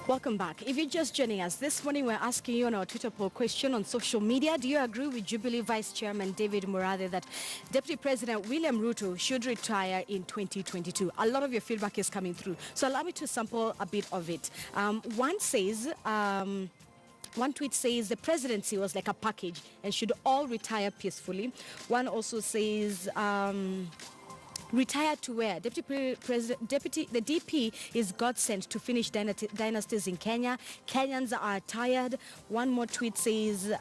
Welcome back. If you're just joining us, this morning we're asking you on our Twitter poll question on social media, do you agree with Jubilee Vice Chairman David Murathe that Deputy President William Ruto should retire in 2022? A lot of your feedback is coming through, so allow me to sample a bit of it. One tweet says the presidency was like a package and should all retire peacefully. One also says... retire to where? The DP is God sent to finish dynasties in Kenya. Kenyans are tired. One more tweet says,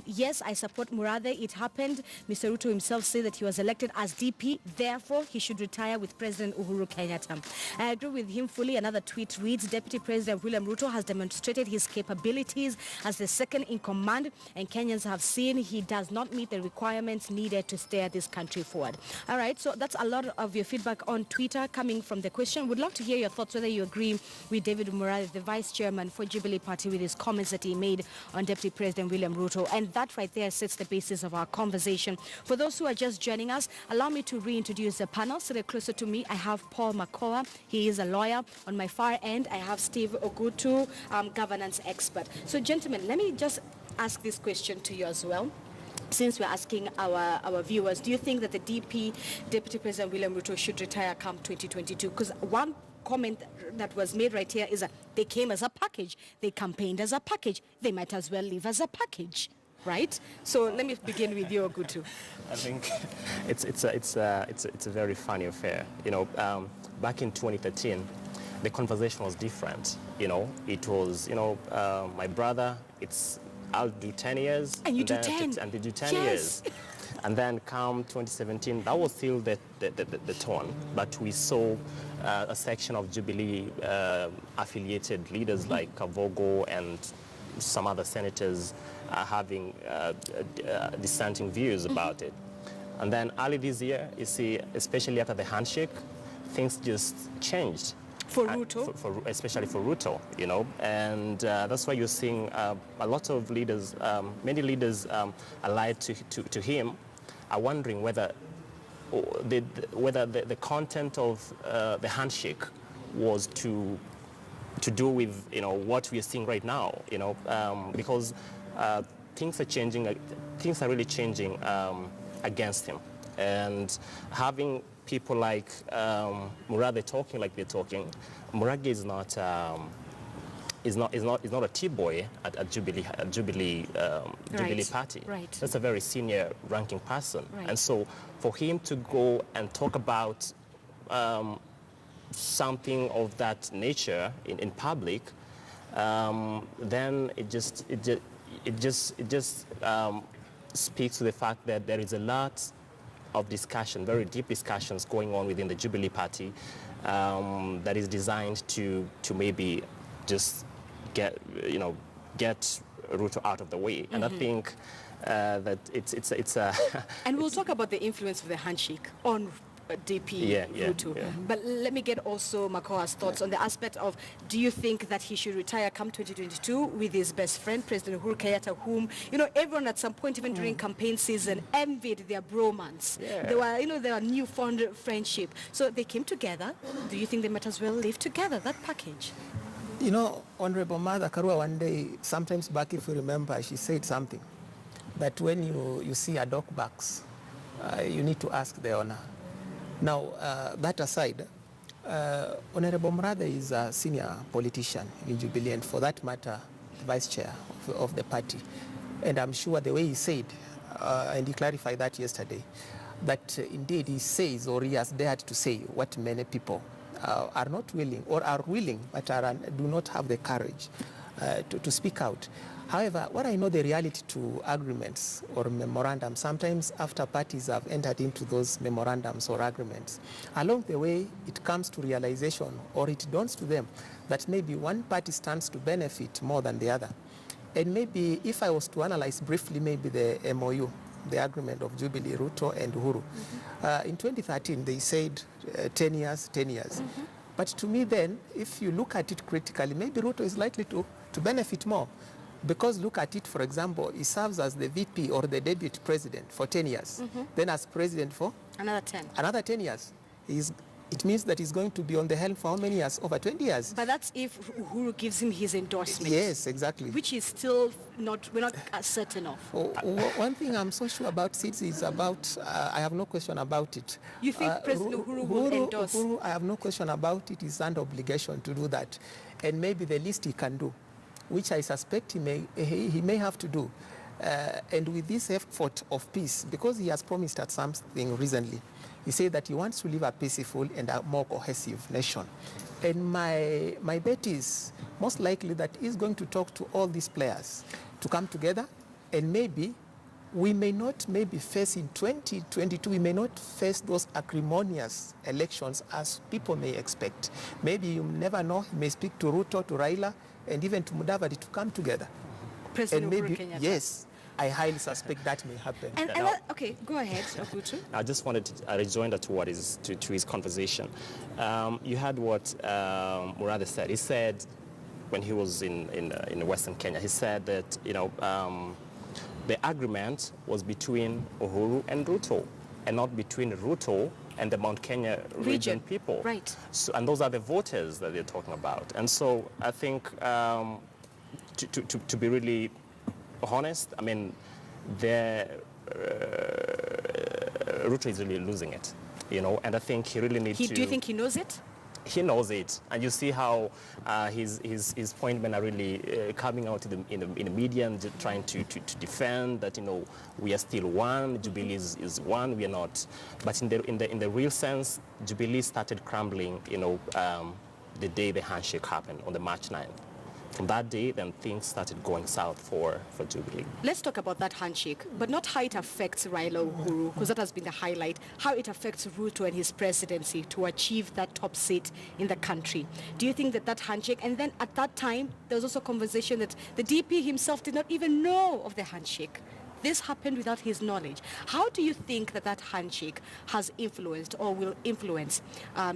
yes, I support Murathe. It happened. Mr. Ruto himself said that he was elected as DP. Therefore, he should retire with President Uhuru Kenyatta. I agree with him fully. Another tweet reads, Deputy President William Ruto has demonstrated his capabilities as the second in command, and Kenyans have seen he does not meet the requirements needed to steer this country forward. All right, so that's a lot of your feedback on Twitter coming from the question. Would love to hear your thoughts, whether you agree with David Murathe, the Vice Chairman for Jubilee Party, with his comments that he made on Deputy President William Ruto. And that right there sets the basis of our conversation. For those who are just joining us, allow me to reintroduce the panel. So they're closer to me. I have Paul Makoa. He is a lawyer. On my far end, I have Steve Ogutu, governance expert. So gentlemen, let me just ask this question to you as well. Since we're asking our viewers, do you think that the Deputy President William Ruto should retire come 2022? Because one comment that was made right here is that they came as a package. They campaigned as a package. They might as well live as a package, right? So let me begin with you, Ogutu. I think it's a very funny affair. You know, back in 2013, the conversation was different. You know, it was, my brother, I'll do 10 years. And you do 10. And they do 10 yes. years. And then come 2017, that was still the tone. But we saw a section of Jubilee affiliated leaders like Kavogo and some other senators having dissenting views about it. And then early this year, you see, especially after the handshake, things just changed. For Ruto? Especially for Ruto, and that's why you're seeing a lot of leaders, many leaders allied to him, are wondering whether the content of the handshake was to do with what we are seeing right now, because things are changing, things are really changing against him, and having people like Murathe talking like they're talking. Murathe is not a T-boy at Jubilee Party. Right. That's a very senior ranking person. Right. And so for him to go and talk about something of that nature in public, then it just speaks to the fact that there is a lot of discussion, very deep discussions going on within the Jubilee Party that is designed to maybe just get Ruto out of the way. And I think that it's a... And we'll talk about the influence of the handshake on DP Ruto. Yeah. But let me get also Makoa's thoughts on the aspect of, do you think that he should retire come 2022 with his best friend, President Uhuru Kenyatta, whom, everyone at some point, even during campaign season, envied their bromance. Yeah. They were newfound friendship. So they came together. Do you think they might as well live together, that package? Honorable Mother Karua, one day, sometimes back, if you remember, she said something, that when you see a dog barks, you need to ask the owner. Now, that aside, Honorable Murathe is a senior politician in Jubilee, and for that matter, the vice chair of the party. And I'm sure the way he said, and he clarified that yesterday, that indeed he says, or he has dared to say, what many people are not willing, or are willing, but do not have the courage to speak out. However, what I know, the reality to agreements or memorandums, sometimes after parties have entered into those memorandums or agreements, along the way it comes to realization, or it dawns to them, that maybe one party stands to benefit more than the other. And maybe if I was to analyze briefly maybe the MOU, the agreement of Jubilee, Ruto and Uhuru, in 2013 they said 10 years, 10 years. But to me then, if you look at it critically, maybe Ruto is likely to benefit more. Because look at it, for example, he serves as the VP or the deputy president for 10 years. Then as president for? Another 10. Another 10 years. He's it means that he's going to be on the helm for how many years? Over 20 years. But that's if Uhuru gives him his endorsement. Yes, exactly. Which is still we're not certain of. One thing I'm so sure about seats is about, I have no question about it. You think President Uhuru will endorse? Uhuru, I have no question about it. He's under obligation to do that. And maybe the least he can do, which I suspect he may have to do. And with this effort of peace, because he has promised at something recently, he said that he wants to live a peaceful and a more cohesive nation. And my bet is most likely that he's going to talk to all these players to come together, and maybe we may not face in 2022, we may not face those acrimonious elections as people may expect. Maybe you never know, he may speak to Ruto, to Raila, and even to Mudavadi to come together. President and maybe, Uhuru Kenyatta. Yes, I highly suspect that may happen. Okay, go ahead, Ogutu. I just wanted to rejoin that to his conversation. You heard what Murathe said. He said, when he was in Western Kenya, he said that, you know, the agreement was between Uhuru and Ruto, and not between Ruto and the Mount Kenya region people. Right. So, and those are the voters that they're talking about. And so I think to be really honest, I mean, Ruto is really losing it, you know, and I think he really needs to... Do you think he knows it? He knows it, and you see how his point men are really coming out in the media and trying to defend that, you know, we are still one, Jubilee is one, we are not. But in the real sense, Jubilee started crumbling, you know, the day the handshake happened on the March 9th. From that day, then things started going south for Jubilee. Let's talk about that handshake, but not how it affects Raila Uhuru, because that has been the highlight, how it affects Ruto and his presidency to achieve that top seat in the country. Do you think that handshake, and then at that time, there was also conversation that the DP himself did not even know of the handshake. This happened without his knowledge. How do you think that handshake has influenced or will influence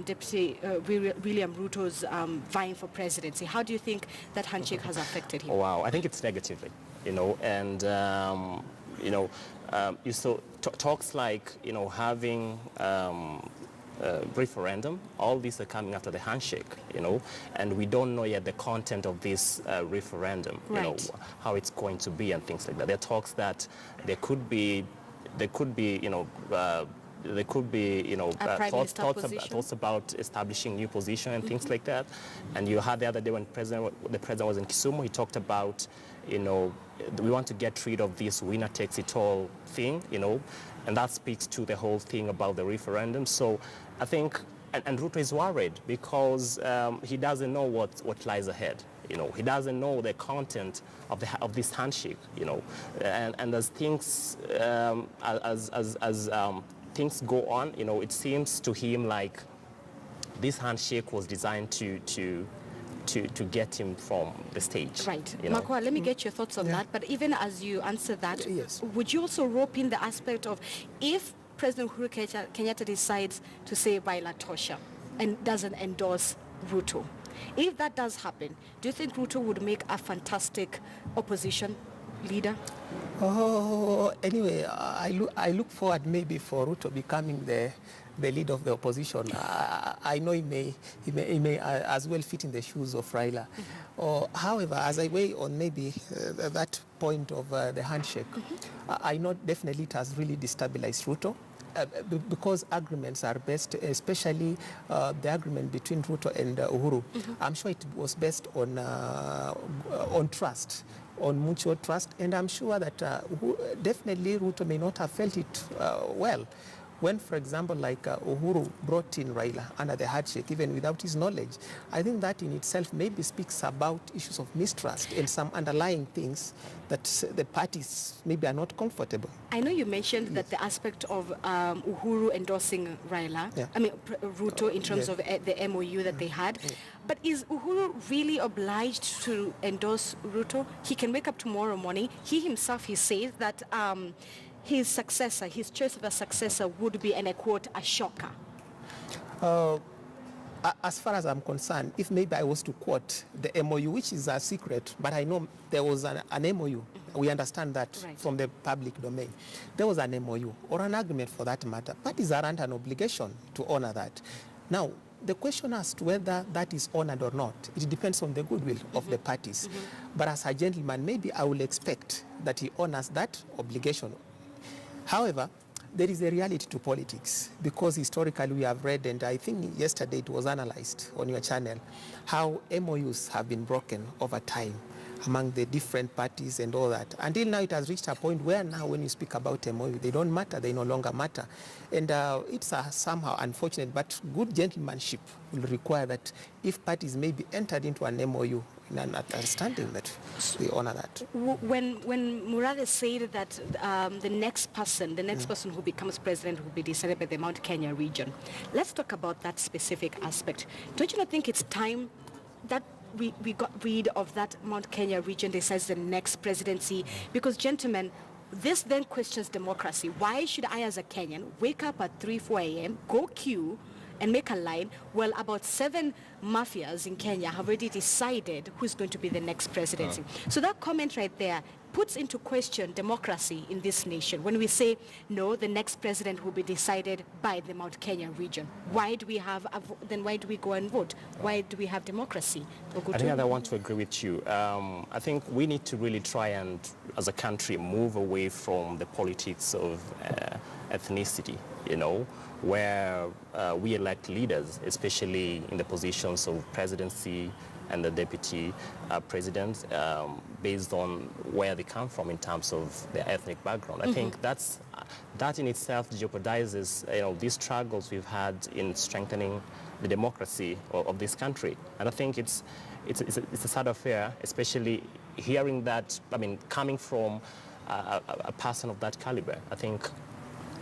Deputy William Ruto's vying for presidency? How do you think that handshake has affected him? Oh, wow, I think it's negatively, you know, and, you know, you saw talks like, you know, having referendum, all these are coming after the handshake, you know, and we don't know yet the content of this referendum, right. You know, how it's going to be and things like that. There are talks that there could be, you know, thoughts about establishing new position and things like that. And you had the other day when the president was in Kisumu, he talked about, you know, we want to get rid of this winner takes it all thing, you know, and that speaks to the whole thing about the referendum. So I think, and Ruto is worried because he doesn't know what lies ahead. You know, he doesn't know the content of this handshake. You know, and as things things go on, you know, it seems to him like this handshake was designed to get him from the stage. Right. You know? Makwa, let me get your thoughts on that. But even as you answer that, yes. Would you also rope in the aspect of if President Uhuru Kenyatta decides to say Raila Tosha and doesn't endorse Ruto, if that does happen, do you think Ruto would make a fantastic opposition leader? Oh, anyway, I look forward maybe for Ruto becoming the leader of the opposition. I know he may as well fit in the shoes of Raila. Mm-hmm. However, as I weigh on maybe that point of the handshake, I know definitely it has really destabilized Ruto. Because agreements are best, especially the agreement between Ruto and Uhuru. Mm-hmm. I'm sure it was based on trust, on mutual trust, and I'm sure that definitely Ruto may not have felt it well. When, for example, like Uhuru brought in Raila under the handshake, even without his knowledge, I think that in itself maybe speaks about issues of mistrust and some underlying things that the parties maybe are not comfortable. I know you mentioned that the aspect of Uhuru endorsing Raila, I mean Ruto in terms of the MOU that they had, but is Uhuru really obliged to endorse Ruto? He can wake up tomorrow morning, he himself, he says that his successor, his choice of a successor would be, and I quote, a shocker. As far as I'm concerned, if maybe I was to quote the MOU, which is a secret, but I know there was an MOU. We understand that from the public domain. There was an MOU or an agreement for that matter. Parties aren't an obligation to honor that. Now, the question as to whether that is honored or not, it depends on the goodwill of the parties. But as a gentleman, maybe I will expect that he honors that obligation. However, there is a reality to politics, because historically we have read, and I think yesterday it was analyzed on your channel, how MOUs have been broken over time among the different parties and all that. Until now, it has reached a point where now when you speak about MOU, they don't matter, they no longer matter. And it's somehow unfortunate, but good gentlemanship will require that if parties may be entered into an MOU, in an understanding that we honor that. When Murathe said that the next person who becomes president will be decided by the Mount Kenya region, let's talk about that specific aspect. Don't you not think it's time that we got rid of that Mount Kenya region decides the next presidency? Because, gentlemen, this then questions democracy. Why should I, as a Kenyan, wake up at 4 a.m., go queue, and make a line? Well, about 7 mafias in Kenya have already decided who's going to be the next presidency. So that comment right there puts into question democracy in this nation. When we say, no, the next president will be decided by the Mount Kenya region. Why do we have, then why do we go and vote? Why do we have democracy? I think I want to agree with you. I think we need to really try and, as a country, move away from the politics of ethnicity, you know, where we elect leaders, especially in the positions of presidency and the deputy president, based on where they come from in terms of their ethnic background. I think that in itself jeopardizes, you know, these struggles we've had in strengthening the democracy of this country. And I think it's a sad affair, especially hearing that, I mean, coming from a person of that caliber. I think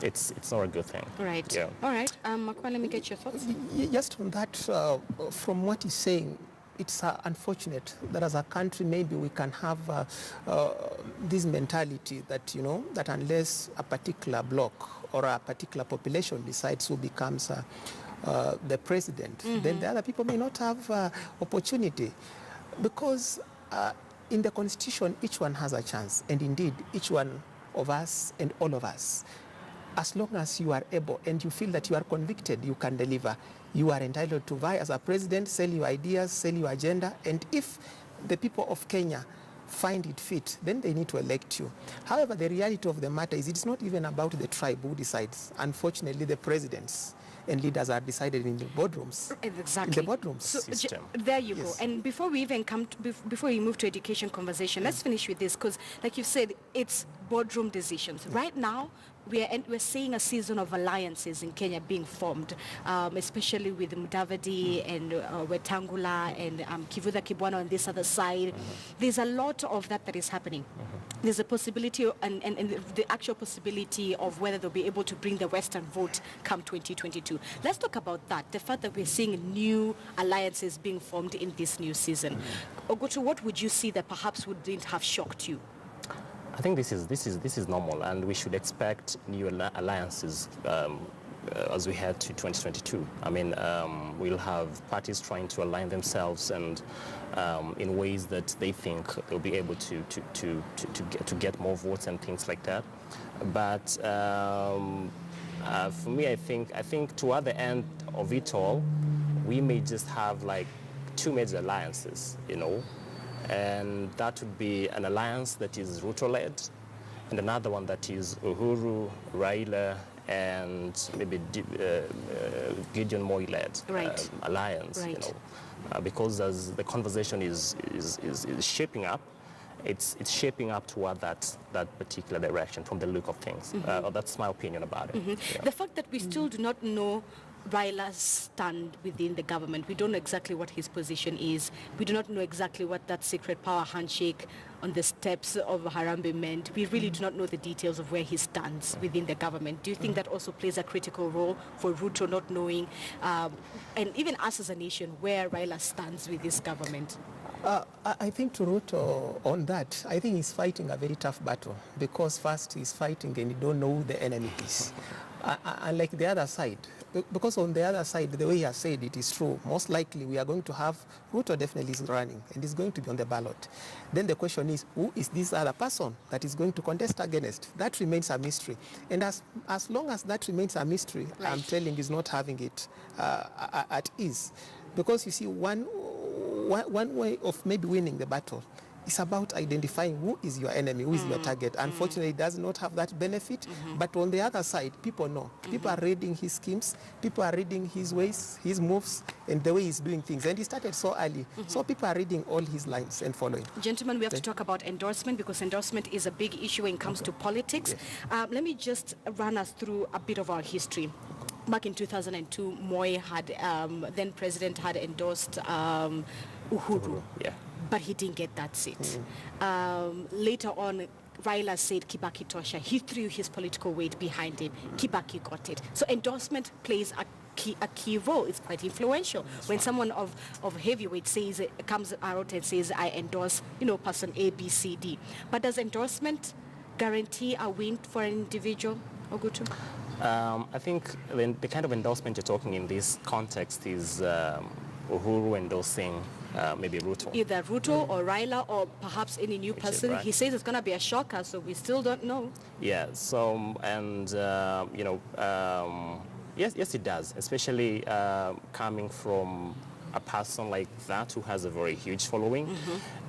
it's not a good thing. Right. Yeah. All right. Makwan, let me get your thoughts. Just on that, from what he's saying, it's unfortunate that as a country maybe we can have this mentality that, you know, that unless a particular bloc or a particular population decides who becomes the president, then the other people may not have opportunity. Because in the Constitution, each one has a chance, and indeed each one of us and all of us, as long as you are able and you feel that you are convicted, you can deliver. You are entitled to vie as a president, sell your ideas, sell your agenda, and if the people of Kenya find it fit, then they need to elect you. However, the reality of the matter is it's not even about the tribe who decides. Unfortunately, the presidents and leaders are decided in the boardrooms. Exactly. In the boardrooms. So, System. there you Yes. go. And before we even come to, before we move to education conversation, let's finish with this, because like you said, it's boardroom decisions. Right now, we're seeing a season of alliances in Kenya being formed, especially with Mudavadi and Wetangula and Kivutha Kibwana on this other side. There's a lot of that is happening. There's a possibility and the actual possibility of whether they'll be able to bring the Western vote come 2022. Let's talk about that, the fact that we're seeing new alliances being formed in this new season. Ogoto, what would you see that perhaps wouldn't have shocked you? I think this is normal, and we should expect new alliances as we head to 2022. I mean, we'll have parties trying to align themselves and in ways that they think they'll be able to get more votes and things like that. But for me, I think toward the end of it all, we may just have like 2 major alliances, you know. And that would be an alliance that is Ruto-led, and another one that is Uhuru, Raila, and maybe Gideon Moi-led alliance. Right. You know, because as the conversation is shaping up, it's shaping up toward that particular direction from the look of things. That's my opinion about it. Yeah. The fact that we still do not know Raila's stand within the government. We don't know exactly what his position is. We do not know exactly what that secret power handshake on the steps of Harambee meant. We really do not know the details of where he stands within the government. Do you think that also plays a critical role for Ruto not knowing, and even us as a nation, where Raila stands with this government? I think to Ruto on that, I think he's fighting a very tough battle, because first he's fighting and you don't know who the enemy is. Unlike the other side, because on the other side, the way he has said it is true. Most likely, we are going to have Ruto definitely is running and is going to be on the ballot. Then the question is, who is this other person that is going to contest against? That remains a mystery. And as long as that remains a mystery, right, I'm telling you, is not having it at ease. Because you see, one way of maybe winning the battle is about identifying who is your enemy, who is your target. Unfortunately, it does not have that benefit. But on the other side, people know. People are reading his schemes. People are reading his ways, his moves, and the way he's doing things. And he started so early. So people are reading all his lines and following. Gentlemen, we have to talk about endorsement, because endorsement is a big issue when it comes to politics. Yes. Let me just run us through a bit of our history. Back in 2002, Moi had, then president, had endorsed Uhuru. Yeah. But he didn't get that seat. Later on, Raila said Kibaki tosha. He threw his political weight behind him. Kibaki got it. So endorsement plays a key role. It's quite influential. That's when someone of heavyweight says, comes out and says, I endorse, person A, B, C, D. But does endorsement guarantee a win for an individual, Ogutu? I think the kind of endorsement you're talking in this context is Uhuru endorsing maybe Ruto. Either Ruto or Raila or perhaps any new person. Right. He says it's going to be a shocker, so we still don't know. Yeah, so, and, yes, it does, especially coming from a person like that who has a very huge following.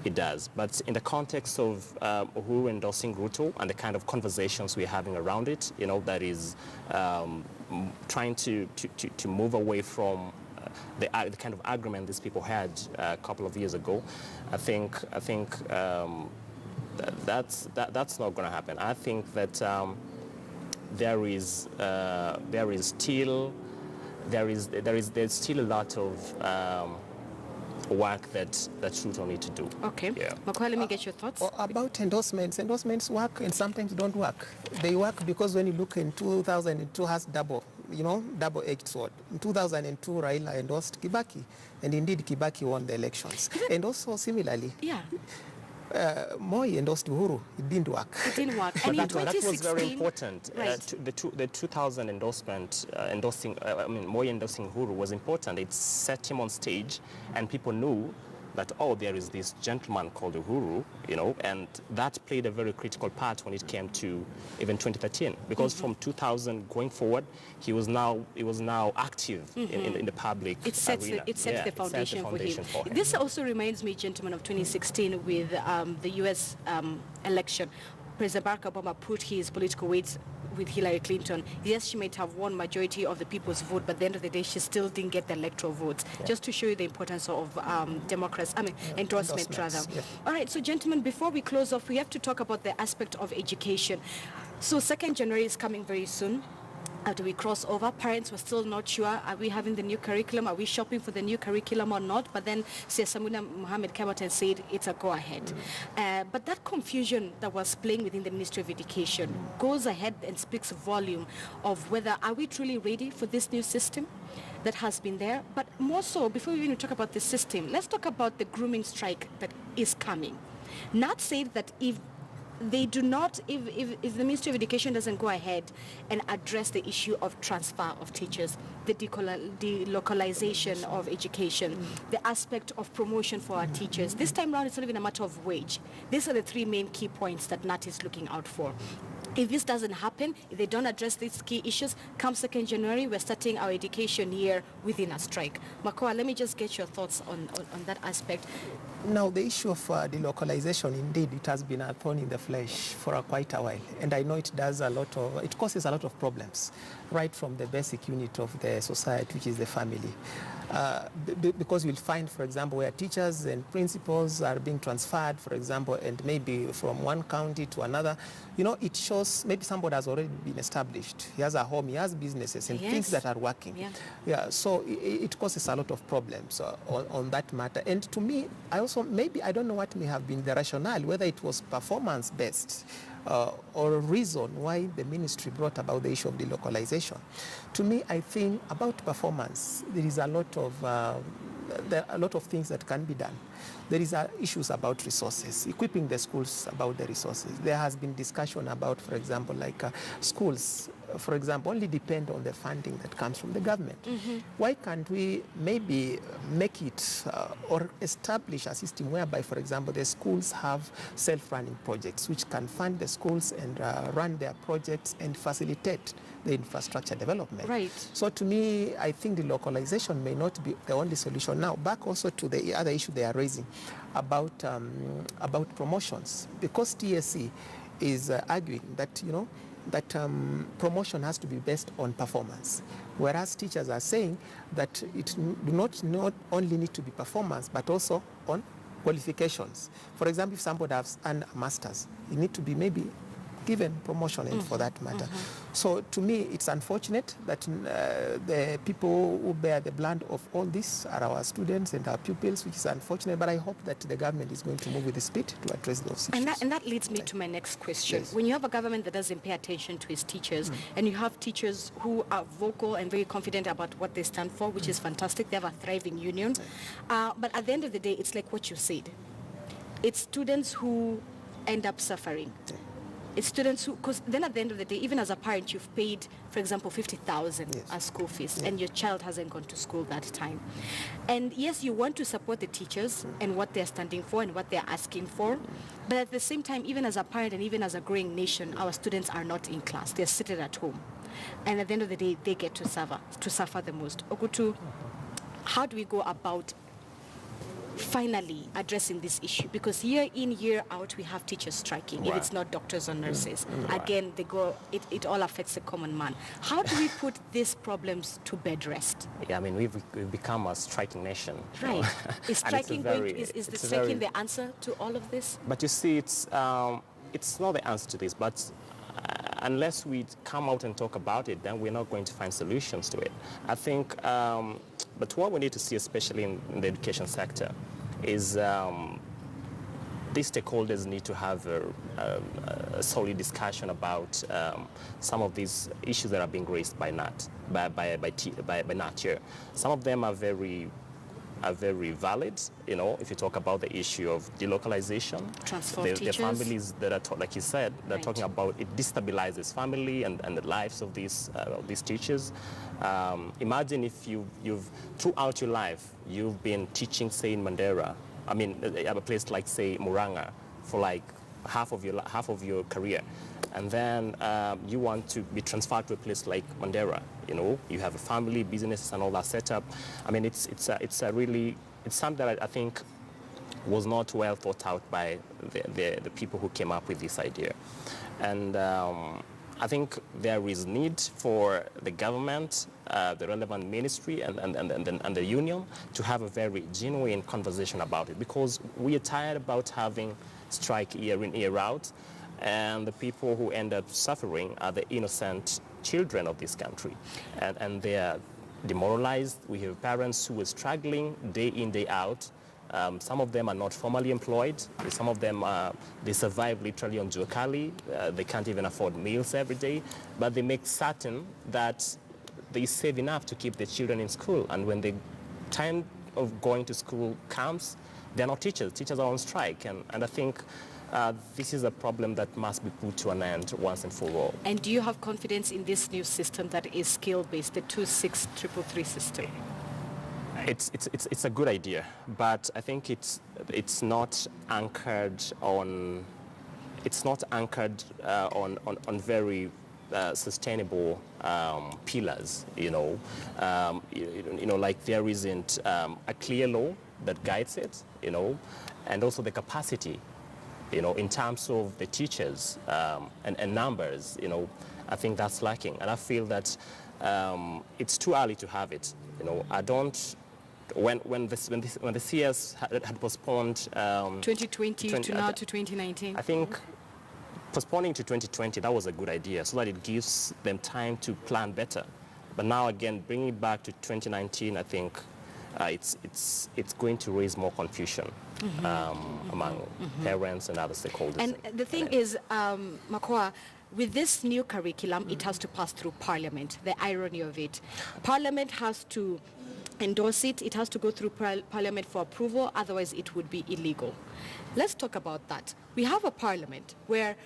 It does. But in the context of Uhuru endorsing Ruto and the kind of conversations we're having around it, that is trying to move away from the kind of argument these people had a couple of years ago, I think that's not going to happen. I think that there is still a lot of work that Ruto need to do. Okay. Yeah. Makwa, let me get your thoughts. About endorsements. Endorsements work and sometimes don't work. They work because when you look in 2002 has double-edged sword. In 2002, Raila endorsed Kibaki, and indeed Kibaki won the elections. And also similarly, Moi endorsed Uhuru. It didn't work. It didn't work. And that was very important. Right. The 2000 endorsement, Moi endorsing Uhuru was important. It set him on stage, and people knew that, there is this gentleman called Uhuru, and that played a very critical part when it came to even 2013, because from 2000 going forward, he was now active in the public arena. It sets the foundation for him. This also reminds me, gentlemen, of 2016 with the U.S. election. President Barack Obama put his political weight with Hillary Clinton. Yes, she might have won majority of the people's vote, but at the end of the day, she still didn't get the electoral votes. Yeah. Just to show you the importance of endorsement rather. Yeah. All right, so gentlemen, before we close off, we have to talk about the aspect of education. So 2nd January is coming very soon. Do we cross over? Parents were still not sure. Are we having the new curriculum? Are we shopping for the new curriculum or not? But then Samuna Mohammed came out and said it's a go-ahead. But that confusion that was playing within the Ministry of Education goes ahead and speaks volume of whether are we truly ready for this new system that has been there. But more so, before we even talk about the system, let's talk about the grooming strike that is coming. Not say that if they do not, if the Ministry of Education doesn't go ahead and address the issue of transfer of teachers, the delocalization of education, the aspect of promotion for our teachers, this time around it's not even a matter of wage. These are the 3 main key points that NAT is looking out for. If this doesn't happen, if they don't address these key issues, come 2nd January, we're starting our education year within a strike. Makoa, let me just get your thoughts on that aspect. Now, the issue of delocalization, indeed, it has been a thorn in the flesh for quite a while. And I know it causes a lot of problems, right from the basic unit of the society, which is the family. Because we'll find, for example, where teachers and principals are being transferred, for example, and maybe from one county to another, it shows maybe somebody has already been established. He has a home, he has businesses and things that are working. So it causes a lot of problems on that matter. And to me, I don't know what may have been the rationale, whether it was performance-based or a reason why the ministry brought about the issue of delocalization. To me, I think about performance, there is a lot of things that can be done. There is issues about resources, equipping the schools about the resources. There has been discussion about, for example, like schools for example, only depend on the funding that comes from the government. Why can't we maybe make it or establish a system whereby, for example, the schools have self-running projects which can fund the schools and run their projects and facilitate the infrastructure development. Right. So to me, I think the localization may not be the only solution. Now, back also to the other issue they are raising about promotions, because TSC is arguing that, you know, that promotion has to be based on performance, whereas teachers are saying that it do not only need to be performance, but also on qualifications. For example, if somebody has earned a master's, you need to be maybe given promotion and for that matter. So to me, it's unfortunate that the people who bear the brunt of all this are our students and our pupils, which is unfortunate, but I hope that the government is going to move with the speed to address those issues. And that leads me to my next question. Yes. When you have a government that doesn't pay attention to its teachers, and you have teachers who are vocal and very confident about what they stand for, which is fantastic, they have a thriving union, but at the end of the day, it's like what you said. It's students who end up suffering. It's students who, because then at the end of the day, even as a parent, you've paid, for example, 50,000 as school fees, and your child hasn't gone to school that time. And yes, you want to support the teachers and what they're standing for and what they're asking for, but at the same time, even as a parent and even as a growing nation, our students are not in class. They're seated at home. And at the end of the day, they get to suffer the most. Ogutu, how do we go about finally addressing this issue? Because year in, year out, we have teachers striking. If it's not doctors or nurses, again, it all affects the common man. How do we put these problems to bed rest? Yeah, I mean, we've become a striking nation. Right. Is striking is the striking the answer to all of this? But you see, it's not the answer to this, but unless we come out and talk about it, then we're not going to find solutions to it. I think, but what we need to see, especially in the education sector, is these stakeholders need to have a solid discussion about some of these issues that are being raised by NAT here. Some of them are very valid, you know, if you talk about the issue of delocalization. Transfer of teachers. The families that are, like you said, they're talking about it destabilizes family and the lives of these teachers. Imagine if you've throughout your life, you've been teaching, say, in Mandera, I mean, a place like, say, Muranga, for like half of your career. And then you want to be transferred to a place like Mandera. You know, you have a family, businesses, and all that set up. I mean, it's something that I think was not well thought out by the people who came up with this idea. And I think there is need for the government, the relevant ministry, and the union to have a very genuine conversation about it, because we are tired about having strike year in, year out. And the people who end up suffering are the innocent children of this country. And they are demoralized. We have parents who are struggling day in, day out. Some of them are not formally employed. Some of them, they survive literally on juakali. They can't even afford meals every day. But they make certain that they save enough to keep their children in school. And when the time of going to school comes, they're not teachers. Teachers are on strike. And I think this is a problem that must be put to an end once and for all. And do you have confidence in this new system that is skill-based, the 26333 system? It's a good idea, but I think it's not anchored on on very sustainable pillars. You know, like there isn't a clear law that guides it. You know, and also the capacity. You know, in terms of the teachers and numbers, you know, I think that's lacking. And I feel that it's too early to have it. You know, I don't. When the CS had postponed 2020 to now to 2019. I think postponing to 2020, that was a good idea, so that it gives them time to plan better. But now again, bringing it back to 2019, I think it's going to raise more confusion among parents and other stakeholders. And the thing is, Makoa, with this new curriculum, it has to pass through Parliament. The irony of it, Parliament has to endorse it. It has to go through Parliament for approval. Otherwise, it would be illegal. Let's talk about that. We have a Parliament where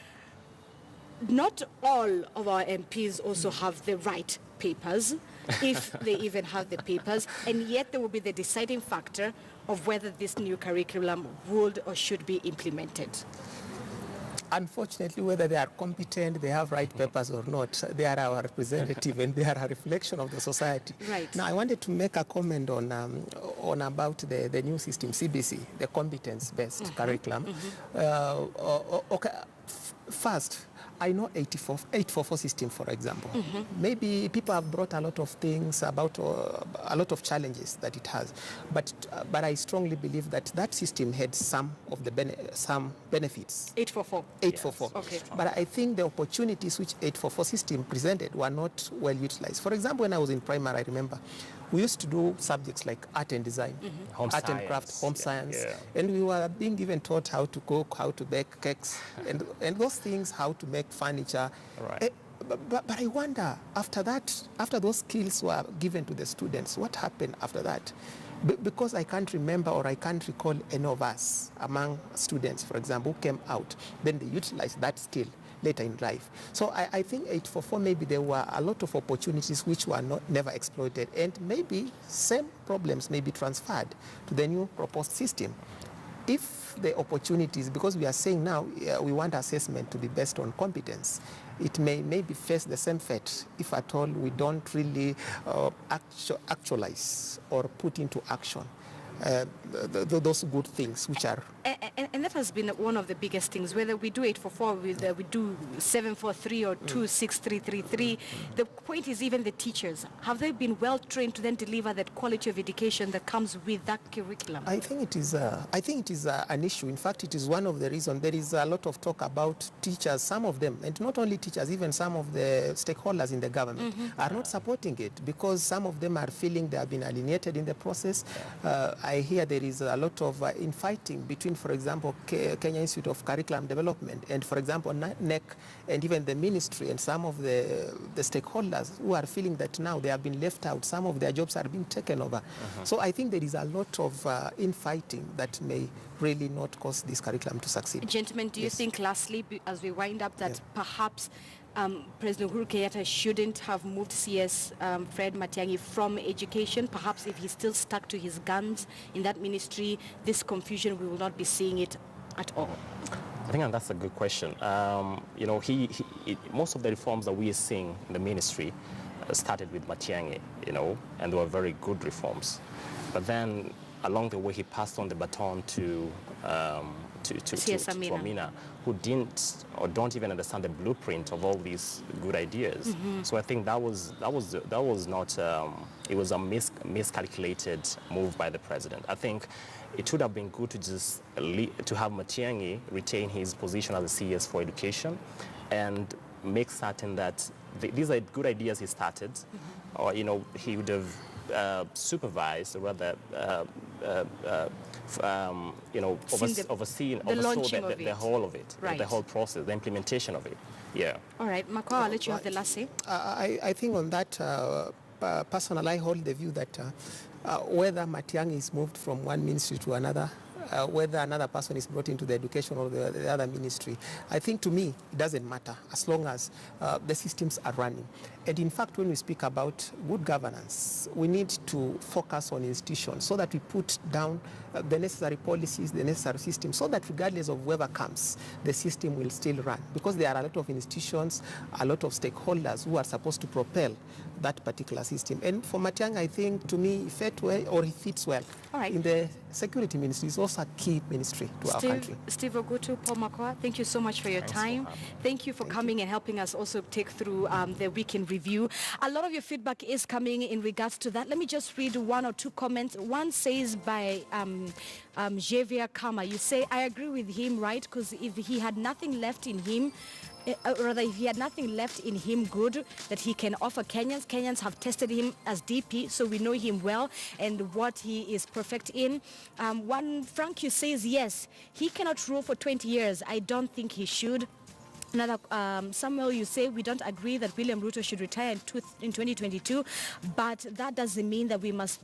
not all of our MPs also have the right papers, if they even have the papers, and yet they will be the deciding factor of whether this new curriculum would or should be implemented. Unfortunately, whether they are competent, they have right papers or not, they are our representative and they are a reflection of the society. Right. Now, I wanted to make a comment on about the new system, CBC, the competence-based curriculum. Okay, first, I know 844 system, for example. Maybe people have brought a lot of things about a lot of challenges that it has, but I strongly believe that that system had some of the some benefits. 844. 844. Yes. Okay. But I think the opportunities which 844 system presented were not well utilized. For example, when I was in primary, I remember we used to do subjects like art and design, Home art science. and craft, home science, Yeah. and we were being even taught how to cook, how to bake cakes, and those things, how to make furniture. Right. But I wonder, after that, after those skills were given to the students, what happened after that? Because I can't remember or I can't recall any of us among students, for example, who came out, then they utilized that skill later in life. So I think 844, maybe there were a lot of opportunities which were never exploited, and maybe same problems may be transferred to the new proposed system. If the opportunities, because we are saying now we want assessment to be based on competence, it may maybe face the same fate if at all we don't really actualize or put into action those good things which are... And that has been one of the biggest things, whether we do 844, we do 743 or 26333. The point is, even the teachers, have they been well trained to then deliver that quality of education that comes with that curriculum? I think it is an issue. In fact, it is one of the reasons. There is a lot of talk about teachers, some of them, and not only teachers, even some of the stakeholders in the government are not supporting it, because some of them are feeling they have been alienated in the process. I hear there is a lot of infighting between, for example, Kenya Institute of Curriculum Development and, for example, NEC and even the ministry and some of the stakeholders who are feeling that now they have been left out. Some of their jobs are being taken over. So I think there is a lot of infighting that may really not cause this curriculum to succeed. Gentlemen, do you think, lastly, as we wind up, that perhaps President Uhuru Kenyatta shouldn't have moved CS Fred Matiang'i from education? Perhaps if he's still stuck to his guns in that ministry, this confusion, we will not be seeing it at all. I think that's a good question. You know, most of the reforms that we are seeing in the ministry started with Matiang'i, you know, and they were very good reforms. But then along the way, he passed on the baton to Amina, who didn't or don't even understand the blueprint of all these good ideas. So I think that was not it was a miscalculated move by the president. I think it would have been good to just to have Matiang'i retain his position as a CS for education and make certain that these are good ideas he started, or you know, he would have supervised, or rather you know, overseen the whole of it, right. The whole process, the implementation of it. Yeah. All right, Makwa, I'll let you have the last say. I think on that, personally, I hold the view that whether Matiang'i is moved from one ministry to another, whether another person is brought into the education or the other ministry, I think to me it doesn't matter as long as the systems are running. And in fact, when we speak about good governance, we need to focus on institutions so that we put down the necessary policies, the necessary systems, so that regardless of whoever comes, the system will still run. Because there are a lot of institutions, a lot of stakeholders who are supposed to propel that particular system. And for Matiang'i, I think to me, he fits well. All right. In the security ministry is also a key ministry to our country. Steve Ogutu, Paul Makwa, thank you so much for your time. Thank you for coming and helping us also take through the weekend review. A lot of your feedback is coming in regards to that. Let me just read one or two comments. One says by Javier Kama, you say, I agree with him, right? Because if he had nothing left in him, rather if he had nothing left in him good that he can offer Kenyans have tested him as DP, so we know him well and what he is perfect in. One, Frank, you says, yes, he cannot rule for 20 years. I don't think he should. Another, Samuel, you say we don't agree that William Ruto should retire in 2022, but that doesn't mean that we must